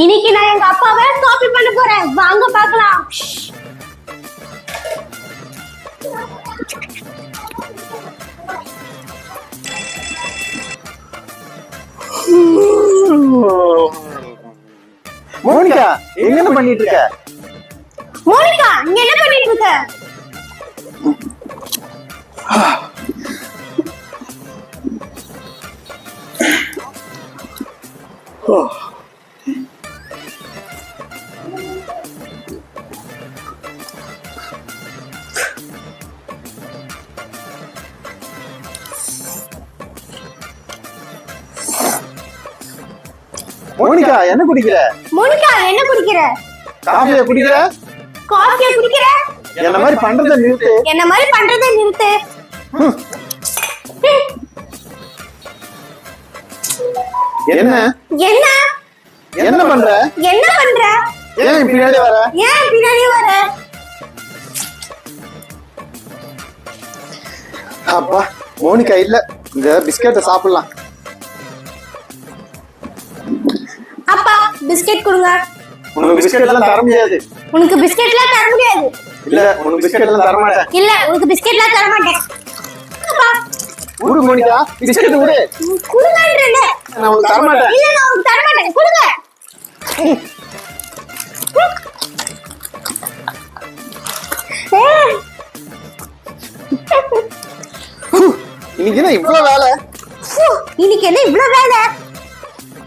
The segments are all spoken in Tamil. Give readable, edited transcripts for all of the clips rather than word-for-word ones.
இன்னைக்கு நான் எங்க அப்பாவை காப்பி பண்ண போறேன். வாங்க பார்க்கலாம். மோனிகா, என்ன பண்ணிட்டு இருக்க? மோனிகா, நீ என்ன பண்ணிட்டு இருக்க? மோனிகா, என்ன குடிக்கிற? மோனிகா, என்ன குடிக்கிற? காஃபியா குடிக்கிற? காஃபியா குடிக்கிற? என்ன மாதிரி பண்றத நிறுத்து. என்ன மாதிரி பண்றத நிறுத்து. என்ன என்ன என்ன பண்ற? என்ன பண்ற? ஏன் பின்னாடி வர? ஏன் பின்னாடி வர? அப்பா, மோனிகா இல்ல. இந்த பிஸ்கட்டை சாப்பிடலாம். அப்பா, பிஸ்கட் கொடுங்க. உனக்கு பிஸ்கட் எல்லாம் தர முடியாது. உனக்கு பிஸ்கட்லாம் தர முடியாது. இல்ல, உனக்கு பிஸ்கட் எல்லாம் தர மாட்டேன். இல்ல, உனக்கு பிஸ்கட்லாம் தர மாட்டேன். அப்பா, குடு மோனிகா, பிஸ்கட் குடு. குடுங்கன்றல. நான் உனக்கு தர மாட்டேன். இல்ல, நான் உனக்கு தர மாட்டேன். குடுங்க. இன்னைக்கு என்ன இவ்வளவு வேலை? இன்னைக்கு என்ன இவ்வளவு வேலை?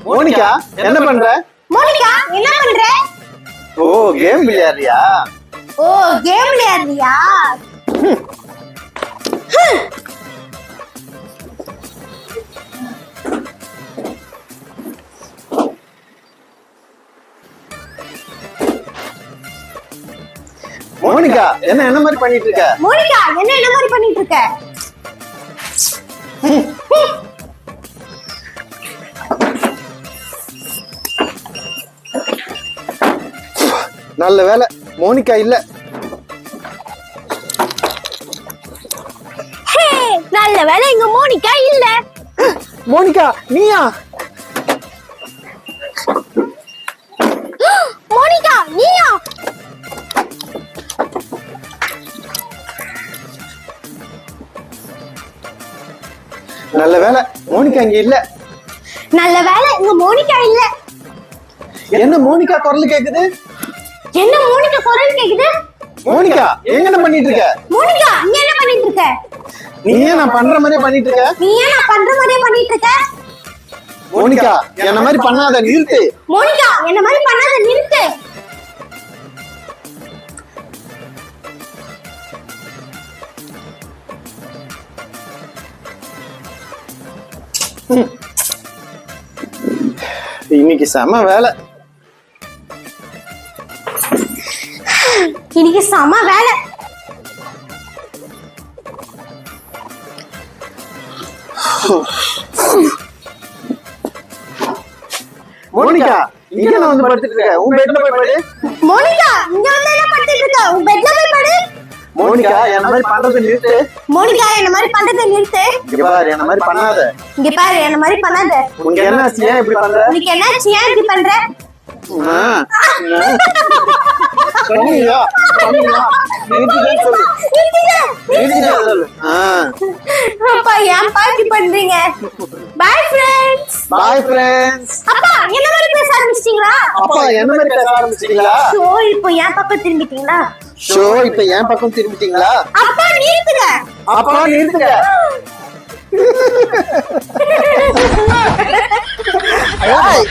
மோனிகா, என்ன பண்ற? மோனிகா, என்ன பண்ற? ஓ, கேம் விளையாடுறியா? ஓ, கேம் விளையாடுறியா? மோனிகா, என்ன மாதிரி பண்ணிட்டு இருக்க? மோனிகா, என்ன மாதிரி பண்ணிட்டு இருக்க? நல்ல வேலை, மோனிகா இல்ல. நல்ல வேலை, இங்க மோனிகா இல்ல. மோனிகா, நீயா? மோனிகா, நீயா? நல்ல வேலை, மோனிகா இங்க இல்ல. நல்ல வேலை, இங்க மோனிகா இல்ல. என்ன மோனிகா குரல் கேக்குது? என்ன மோனிகா குரல் கேக்குது? மோனிகா, என்ன பண்ணிட்டு இருக்க? மோனிகா, நீ என்ன பண்ணிட்டு இருக்க? நீ ஏன் நான் பண்ற மாதிரியே பண்ணிட்டு இருக்க? நீ ஏன் நான் பண்ற மாதிரியே பண்ணிட்டு இருக்க? மோனிகா, என்ன மாதிரி பண்ணாத, நிறுத்து. மோனிகா, என்ன மாதிரி பண்ணாத, நிறுத்து. இன்னைக்கு செம வேலை. இன்னைக்கு செம வேலை. மோனிகா, இங்க நான் வந்து படுத்துட்டு இருக்கேன். உன் பெட்ல போய் படு. மோனிகா, இங்க வந்து என்ன படுத்துட்டு இருக்க? உன் பெட்ல போய் படு. மோனிகா, என்ன மாதிரி பண்றதை நிறுத்து. மோனிகா, என்ன மாதிரி பண்றதை நிறுத்து. இங்க பாரு, என்ன மாதிரி பண்ணாத. இங்க பாரு, என்ன மாதிரி பண்ணாத. உனக்கு என்ன ஆச்சு? ஏன் இப்படி பண்ற? உனக்கு என்னாச்சு? ஏன் இப்படி பண்ற? பண்ணியா? நிறுத்திட்டேன்னு சொல்லு. நிறுத்திட்டேன்னு சொல்லு. அப்பா, ஏன் பாட்டி பண்றீங்க? Bye friends. Bye friends. அப்பா, என்ன மாதிரி பேச ஆரம்பிச்சிட்டீங்களா? அப்பா, என்ன மாதிரி பேச ஆரம்பிச்சிட்டீங்களா? இப்போ என் பக்கம் திரும்பிட்டீங்களா? இப்ப என் பக்கம் திரும்பிட்டீங்களா? அப்பா, நிறுத்துங்க. அப்பா, நிறுத்துங்க. ஏய்.